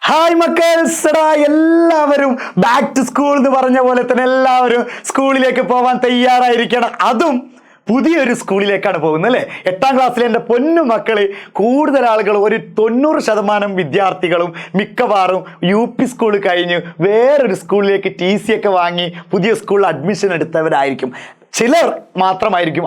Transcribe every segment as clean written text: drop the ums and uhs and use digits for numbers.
Hi മക്കൾസടാ, എല്ലാവരും back to school എന്ന് പറഞ്ഞ പോലെ തന്നെ എല്ലാവരും സ്കൂളിലേക്ക് പോകാൻ തയ്യാറായിരിക്കണം. അതും പുതിയൊരു സ്കൂളിലേക്കാണ് പോകുന്നത് അല്ലേ. 8ാം ക്ലാസ്സിലെ എൻ്റെ പൊന്നു മക്കള് കൂടുതൽ ആളുകൾ ഒരു 90% വിദ്യാർത്ഥികളും മിക്കവാറും UP സ്കൂൾ കഴിഞ്ഞ് വേറൊരു സ്കൂളിലേക്ക് TC ഒക്കെ വാങ്ങി പുതിയ സ്കൂളിൽ അഡ്മിഷൻ എടുത്തവരായിരിക്കും. ചിലർ മാത്രമായിരിക്കും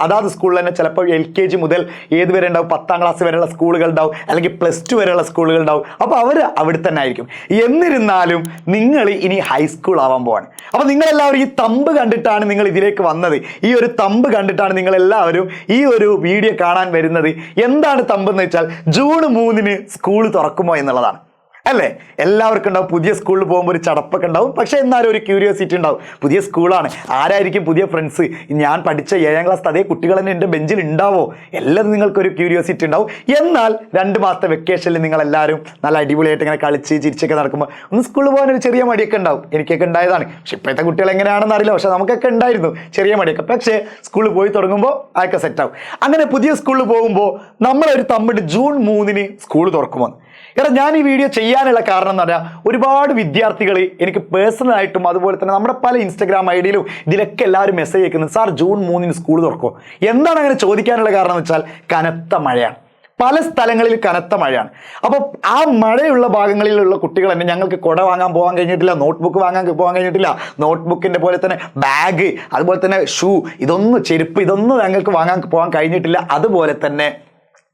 അതാത് സ്കൂളിൽ തന്നെ ചിലപ്പോൾ LKG മുതൽ ഏതുവരെ ഉണ്ടാവും, 10ാം ക്ലാസ് വരെയുള്ള സ്കൂളുകൾ ഉണ്ടാവും, അല്ലെങ്കിൽ +2 വരെയുള്ള സ്കൂളുകൾ ഉണ്ടാവും. അപ്പോൾ അവർ അവിടെ തന്നെ ആയിരിക്കും. എന്നിരുന്നാലും നിങ്ങൾ ഇനി ഹൈസ്കൂൾ ആവാൻ പോവാണ്. അപ്പോൾ നിങ്ങളെല്ലാവരും ഈ തമ്പ് കണ്ടിട്ടാണ് നിങ്ങൾ ഇതിലേക്ക് വന്നത്. ഈ ഒരു തമ്പ് കണ്ടിട്ടാണ് നിങ്ങളെല്ലാവരും ഈ ഒരു വീഡിയോ കാണാൻ വരുന്നത്. എന്താണ് തമ്പെന്ന് വെച്ചാൽ ജൂൺ 3-ന് സ്കൂൾ തുറക്കുമോ എന്നുള്ളതാണ് അല്ലേ. എല്ലാവർക്കും ഉണ്ടാവും, പുതിയ സ്കൂളിൽ പോകുമ്പോൾ ഒരു ചടപ്പൊക്കെ ഉണ്ടാവും. പക്ഷെ എന്നാലും ഒരു ക്യൂരിയോസിറ്റി ഉണ്ടാവും. പുതിയ സ്കൂളാണ്, ആരായിരിക്കും പുതിയ ഫ്രണ്ട്സ്, ഞാൻ പഠിച്ച 7ാം ക്ലാസ് അതേ കുട്ടികൾ തന്നെ എൻ്റെ ബെഞ്ചിൽ ഉണ്ടാവോ, എല്ലാം നിങ്ങൾക്കൊരു ക്യൂരിയോസിറ്റി ഉണ്ടാവും. എന്നാൽ 2 മാസത്തെ വെക്കേഷനിൽ നിങ്ങളെല്ലാവരും നല്ല അടിപൊളിയായിട്ട് ഇങ്ങനെ കളിച്ച് ചിരിച്ചൊക്കെ നടക്കുമ്പോൾ ഒന്ന് സ്കൂളിൽ പോകാൻ ഒരു ചെറിയ മടിയൊക്കെ ഉണ്ടാവും. എനിക്കൊക്കെ ഉണ്ടായതാണ്. പക്ഷെ ഇപ്പോഴത്തെ കുട്ടികൾ എങ്ങനെയാണെന്ന് അറിയില്ല. പക്ഷെ നമുക്കൊക്കെ ഉണ്ടായിരുന്നു ചെറിയ മടിയൊക്കെ. പക്ഷേ സ്കൂളിൽ പോയി തുടങ്ങുമ്പോൾ അതൊക്കെ സെറ്റാവും. അങ്ങനെ പുതിയ സ്കൂളിൽ പോകുമ്പോൾ നമ്മളൊരു തമ്മിട്ട് ജൂൺ 3-ന് സ്കൂൾ തുറക്കുമോ. കാരണം ഞാൻ ഈ വീഡിയോ ചെയ്യാനുള്ള കാരണം എന്ന് പറഞ്ഞാൽ ഒരുപാട് വിദ്യാർത്ഥികൾ എനിക്ക് പേഴ്സണലായിട്ടും അതുപോലെ തന്നെ നമ്മുടെ പല ഇൻസ്റ്റാഗ്രാം ഐഡിയിലും ഇതിലൊക്കെ എല്ലാവരും മെസ്സേജ് അയക്കുന്നത്, സാർ ജൂൺ 3-ന് സ്കൂൾ തുറക്കുമോ. എന്താണ് അങ്ങനെ ചോദിക്കാനുള്ള കാരണം എന്ന് വെച്ചാൽ കനത്ത മഴയാണ്. പല സ്ഥലങ്ങളിൽ കനത്ത മഴയാണ്. അപ്പോൾ ആ മഴയുള്ള ഭാഗങ്ങളിലുള്ള കുട്ടികൾ തന്നെ ഞങ്ങൾക്ക് കുട വാങ്ങാൻ പോകാൻ കഴിഞ്ഞിട്ടില്ല, നോട്ട്ബുക്ക് വാങ്ങാൻ പോകാൻ കഴിഞ്ഞിട്ടില്ല, നോട്ട്ബുക്കിൻ്റെ പോലെ തന്നെ ബാഗ്, അതുപോലെ തന്നെ ഷൂ, ചെരുപ്പ് ഇതൊന്നും ഞങ്ങൾക്ക് വാങ്ങാൻ പോകാൻ കഴിഞ്ഞിട്ടില്ല. അതുപോലെ തന്നെ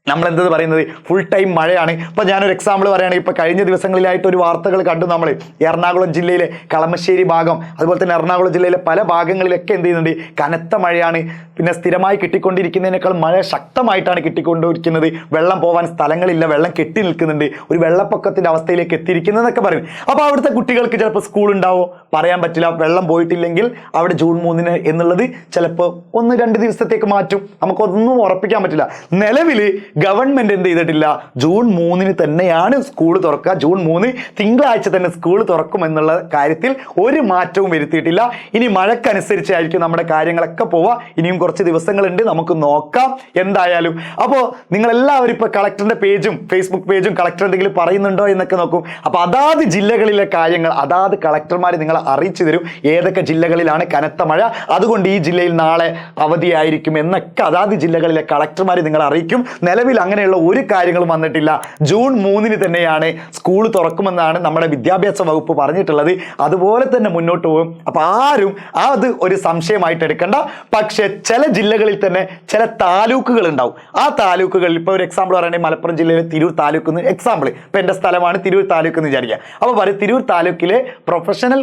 നമ്മൾ എന്ത് പറയുന്നത്, ഫുൾ ടൈം മഴയാണ്. ഇപ്പം ഞാനൊരു എക്സാമ്പിൾ പറയുകയാണെങ്കിൽ ഇപ്പോൾ കഴിഞ്ഞ ദിവസങ്ങളിലായിട്ട് ഒരു വാർത്തകൾ കണ്ടു. നമ്മൾ എറണാകുളം ജില്ലയിലെ കളമശ്ശേരി ഭാഗം, അതുപോലെ തന്നെ എറണാകുളം ജില്ലയിലെ പല ഭാഗങ്ങളിലൊക്കെ എന്ത് ചെയ്യുന്നുണ്ട്, കനത്ത മഴയാണ്. പിന്നെ സ്ഥിരമായി കിട്ടിക്കൊണ്ടിരിക്കുന്നതിനേക്കാൾ മഴ ശക്തമായിട്ടാണ് കിട്ടിക്കൊണ്ടിരിക്കുന്നത്. വെള്ളം പോകാൻ സ്ഥലങ്ങളില്ല, വെള്ളം കെട്ടി നിൽക്കുന്നുണ്ട്, ഒരു വെള്ളപ്പൊക്കത്തിൻ്റെ അവസ്ഥയിലേക്ക് എത്തിയിരിക്കുന്നതെന്നൊക്കെ പറയും. അപ്പോൾ അവിടുത്തെ കുട്ടികൾക്ക് ചിലപ്പോൾ സ്കൂൾ ഉണ്ടാവോ പറയാൻ പറ്റില്ല. വെള്ളം പോയിട്ടില്ലെങ്കിൽ അവിടെ ജൂൺ 3-ന് എന്നുള്ളത് ചിലപ്പോൾ 1-2 ദിവസത്തേക്ക് മാറ്റും. നമുക്കൊന്നും ഉറപ്പിക്കാൻ പറ്റില്ല. നിലവിൽ ഗവൺമെന്റ് എന്ത് ചെയ്തിട്ടില്ല, ജൂൺ 3-ന് തന്നെയാണ് സ്കൂൾ തുറക്കുക. ജൂൺ 3 തിങ്കളാഴ്ച തന്നെ സ്കൂൾ തുറക്കും എന്നുള്ള കാര്യത്തിൽ ഒരു മാറ്റവും വരുത്തിയിട്ടില്ല. ഇനി മഴക്കനുസരിച്ചായിരിക്കും നമ്മുടെ കാര്യങ്ങളൊക്കെ പോവുക. ഇനിയും കുറച്ച് ദിവസങ്ങളുണ്ട്, നമുക്ക് നോക്കാം എന്തായാലും. അപ്പോൾ നിങ്ങളെല്ലാവരും ഇപ്പോൾ കളക്ടറിന്റെ പേജും ഫേസ്ബുക്ക് പേജും കളക്ടർ എന്തെങ്കിലും പറയുന്നുണ്ടോ എന്നൊക്കെ നോക്കും. അപ്പോൾ അതാത് ജില്ലകളിലെ കാര്യങ്ങൾ അതാത് കളക്ടർമാർ നിങ്ങളെ അറിയിച്ചു തരും. ഏതൊക്കെ ജില്ലകളിലാണ് കനത്ത മഴ, അതുകൊണ്ട് ഈ ജില്ലയിൽ നാളെ അവധിയായിരിക്കും എന്നൊക്കെ അതാത് ജില്ലകളിലെ കളക്ടർമാർ നിങ്ങളെ അറിയിക്കും. നിലവിൽ അങ്ങനെയുള്ള ഒരു കാര്യങ്ങളും വന്നിട്ടില്ല. ജൂൺ 3-ന് തന്നെയാണ് സ്കൂൾ തുറക്കുമെന്നാണ് നമ്മുടെ വിദ്യാഭ്യാസ വകുപ്പ് പറഞ്ഞിട്ടുള്ളത്. അതുപോലെ തന്നെ മുന്നോട്ട് പോകും. അപ്പോൾ ആരും അത് ഒരു സംശയമായിട്ട് എടുക്കണ്ട. പക്ഷേ ചില ജില്ലകളിൽ തന്നെ ചില താലൂക്കുകൾ ഉണ്ടാവും. ആ താലൂക്കുകളിൽ ഇപ്പോൾ ഒരു എക്സാമ്പിൾ പറയുകയാണെങ്കിൽ മലപ്പുറം ജില്ലയിലെ തിരൂർ താലൂക്ക് എന്ന് എക്സാമ്പിൾ, ഇപ്പോൾ എൻ്റെ സ്ഥലമാണ് തിരൂർ താലൂക്ക് എന്ന് വിചാരിക്കുക. അപ്പോൾ പറയും തിരൂർ താലൂക്കിലെ പ്രൊഫഷണൽ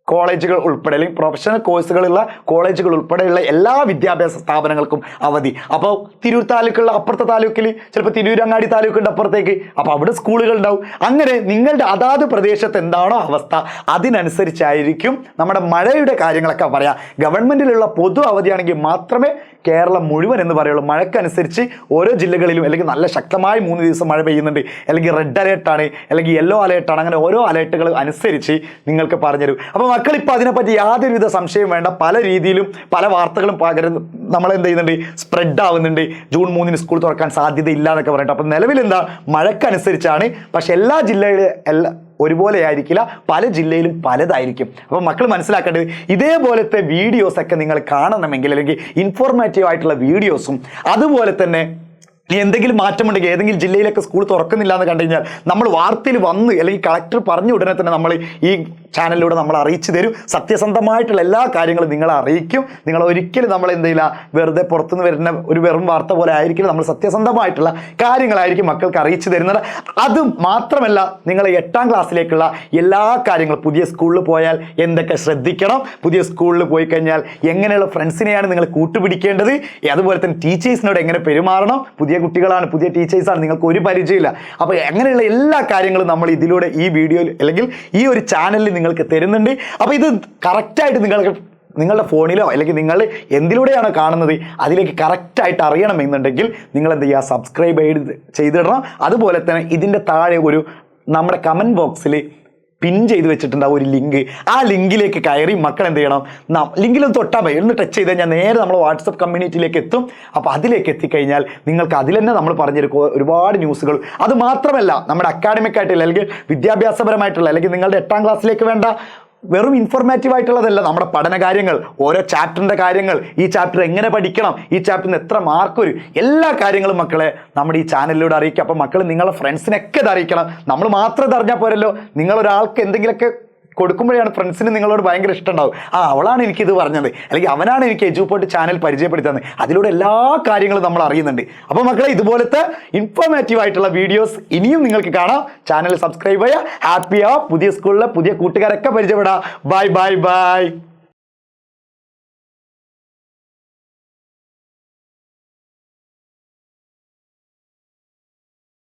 കോളേജുകൾ ഉൾപ്പെടെ അല്ലെങ്കിൽ പ്രൊഫഷണൽ കോഴ്സുകളുള്ള കോളേജുകൾ ഉൾപ്പെടെയുള്ള എല്ലാ വിദ്യാഭ്യാസ സ്ഥാപനങ്ങൾക്കും അവധി. അപ്പോൾ തിരൂർ താലൂക്കുള്ള അപ്പുറത്തെ താലൂക്കിൽ ചിലപ്പോൾ തിരൂരങ്ങാടി താലൂക്കുണ്ട് അപ്പുറത്തേക്ക്, അപ്പോൾ അവിടെ സ്കൂളുകൾ ഉണ്ടാവും. അങ്ങനെ നിങ്ങളുടെ അതാത് പ്രദേശത്ത് എന്താണോ അവസ്ഥ അതിനനുസരിച്ചായിരിക്കും നമ്മുടെ മഴയുടെ കാര്യങ്ങളൊക്കെ പറയാം. ഗവൺമെൻറ്റിലുള്ള പൊതു അവധിയാണെങ്കിൽ മാത്രമേ കേരളം മുഴുവൻ എന്ന് പറയുള്ളൂ. മഴക്കനുസരിച്ച് ഓരോ ജില്ലകളിലും അല്ലെങ്കിൽ നല്ല ശക്തമായി 3 ദിവസം മഴ പെയ്യുന്നുണ്ട്, അല്ലെങ്കിൽ റെഡ് അലേർട്ടാണ്, അല്ലെങ്കിൽ യെല്ലോ അലേർട്ടാണ്, അങ്ങനെ ഓരോ അലേർട്ടുകൾ അനുസരിച്ച് നിങ്ങൾക്ക് പറഞ്ഞുതരും. അപ്പോൾ മക്കൾ ഇപ്പോൾ അതിനെപ്പറ്റി യാതൊരുവിധ സംശയം വേണ്ട. പല രീതിയിലും പല വാർത്തകളും നമ്മളെന്ത് ചെയ്യുന്നുണ്ട്, സ്പ്രെഡ് ആവുന്നുണ്ട്. ജൂൺ 3-ന് സ്കൂൾ തുറക്കാൻ സാധ്യതയില്ല എന്നൊക്കെ പറഞ്ഞിട്ട്. അപ്പം നിലവിൽ എന്താ, മഴക്കനുസരിച്ചാണ്. പക്ഷെ എല്ലാ ജില്ലയിലും ഒരുപോലെ ആയിരിക്കില്ല, പല ജില്ലയിലും പലതായിരിക്കും. അപ്പോൾ മക്കൾ മനസ്സിലാക്കേണ്ടത് ഇതേപോലത്തെ വീഡിയോസൊക്കെ നിങ്ങൾ കാണണമെങ്കിൽ, അല്ലെങ്കിൽ ഇൻഫോർമേറ്റീവ് ആയിട്ടുള്ള വീഡിയോസും അതുപോലെ തന്നെ എന്തെങ്കിലും മാറ്റമുണ്ടെങ്കിൽ ഏതെങ്കിലും ജില്ലയിലൊക്കെ സ്കൂൾ തുറക്കുന്നില്ല എന്ന് കണ്ടു കഴിഞ്ഞാൽ നമ്മൾ വാർത്തയിൽ വന്ന് അല്ലെങ്കിൽ കളക്ടർ പറഞ്ഞ ഉടനെ തന്നെ നമ്മൾ ഈ ചാനലിലൂടെ നമ്മൾ അറിയിച്ചു തരും. സത്യസന്ധമായിട്ടുള്ള എല്ലാ കാര്യങ്ങളും നിങ്ങളെ അറിയിക്കും. നിങ്ങൾ ഒരിക്കലും നമ്മൾ എന്ത് ചെയ്യില്ല, വെറുതെ പുറത്തുനിന്ന് വരുന്ന ഒരു വെറും വാർത്ത പോലെ ആയിരിക്കില്ല. നമ്മൾ സത്യസന്ധമായിട്ടുള്ള കാര്യങ്ങളായിരിക്കും മക്കൾക്ക് അറിയിച്ചു തരുന്നത്. അത് മാത്രമല്ല, നിങ്ങൾ 8ാം ക്ലാസ്സിലേക്കുള്ള എല്ലാ കാര്യങ്ങളും, പുതിയ സ്കൂളിൽ പോയാൽ എന്തൊക്കെ ശ്രദ്ധിക്കണം, പുതിയ സ്കൂളിൽ പോയി കഴിഞ്ഞാൽ എങ്ങനെയുള്ള ഫ്രണ്ട്സിനെയാണ് നിങ്ങൾ കൂട്ടുപിടിക്കേണ്ടത്, അതുപോലെ തന്നെ ടീച്ചേഴ്സിനോട് എങ്ങനെ പെരുമാറണം, പുതിയ കുട്ടികളാണ്, പുതിയ ടീച്ചേഴ്സാണ്, നിങ്ങൾക്ക് ഒരു പരിചയമില്ല. അപ്പോൾ അങ്ങനെയുള്ള എല്ലാ കാര്യങ്ങളും നമ്മൾ ഇതിലൂടെ ഈ വീഡിയോയിൽ അല്ലെങ്കിൽ ഈ ഒരു ചാനലിൽ നിങ്ങൾക്ക് തരുന്നുണ്ട്. അപ്പോൾ ഇത് കറക്റ്റായിട്ട് നിങ്ങളുടെ ഫോണിലോ അല്ലെങ്കിൽ നിങ്ങൾ എന്തിലൂടെയാണോ കാണുന്നത് അതിലേക്ക് കറക്റ്റായിട്ട് അറിയണമെന്നുണ്ടെങ്കിൽ നിങ്ങൾ എന്ത് ചെയ്യുക, സബ്സ്ക്രൈബ് ചെയ്തിടണം. അതുപോലെ തന്നെ ഇതിൻ്റെ താഴെ നമ്മുടെ കമൻറ്റ് ബോക്സിൽ പിൻ ചെയ്ത് വെച്ചിട്ടുണ്ടാവും ഒരു ലിങ്ക്. ആ ലിങ്കിലേക്ക് കയറി മക്കൾ എന്ത് ചെയ്യണം, ലിങ്കിലൊന്ന് തൊട്ടാൽ മതി, ഒന്ന് ടച്ച് ചെയ്ത് കഴിഞ്ഞാൽ നേരെ നമ്മൾ വാട്സപ്പ് കമ്മ്യൂണിറ്റിയിലേക്ക് എത്തും. അപ്പോൾ അതിലേക്ക് എത്തിക്കഴിഞ്ഞാൽ നിങ്ങൾക്ക് അതിൽ തന്നെ നമ്മൾ പറഞ്ഞിരിക്കും ഒരുപാട് ന്യൂസുകൾ. അത് മാത്രമല്ല നമ്മുടെ അക്കാഡമിക് ആയിട്ടുള്ള അല്ലെങ്കിൽ വിദ്യാഭ്യാസപരമായിട്ടുള്ള അല്ലെങ്കിൽ നിങ്ങളുടെ 8ാം ക്ലാസ്സിലേക്ക് വേണ്ട വെറും ഇൻഫോർമേറ്റീവ് ആയിട്ടുള്ളതല്ല, നമ്മുടെ പഠന കാര്യങ്ങൾ, ഓരോ ചാപ്റ്ററിൻ്റെ കാര്യങ്ങൾ, ഈ ചാപ്റ്റർ എങ്ങനെ പഠിക്കണം, ഈ ചാപ്റ്ററിന് എത്ര മാർക്ക് വരും, എല്ലാ കാര്യങ്ങളും മക്കളെ നമ്മുടെ ഈ ചാനലിലൂടെ അറിയിക്കുക. അപ്പോൾ മക്കൾ നിങ്ങളുടെ ഫ്രണ്ട്സിനൊക്കെ ഇത് അറിയിക്കണം. നമ്മൾ മാത്രം ഇത് അറിഞ്ഞാൽ പോരല്ലോ, നിങ്ങളൊരാൾക്ക് എന്തെങ്കിലുമൊക്കെ കൊടുക്കുമ്പോഴാണ് ഫ്രണ്ട്സിന് നിങ്ങളോട് ഭയങ്കര ഇഷ്ടം ഉണ്ടാവും. അവളാണ് എനിക്കിത് പറഞ്ഞത്, അല്ലെങ്കിൽ അവനാണ് എനിക്ക് എജുപോർട്ട് ചാനൽ പരിചയപ്പെടുത്തുന്നത്. അതിലൂടെ എല്ലാ കാര്യങ്ങളും നമ്മൾ അറിയുന്നുണ്ട്. അപ്പോൾ മക്കളെ ഇതുപോലത്തെ ഇൻഫോർമേറ്റീവ് ആയിട്ടുള്ള വീഡിയോസ് ഇനിയും നിങ്ങൾക്ക് കാണാം. ചാനൽ സബ്സ്ക്രൈബ് ചെയ്യുക, ഹാപ്പി ആവുക, പുതിയ സ്കൂളിലെ പുതിയ കൂട്ടുകാരൊക്കെ പരിചയപ്പെടാം. Bye bye bye.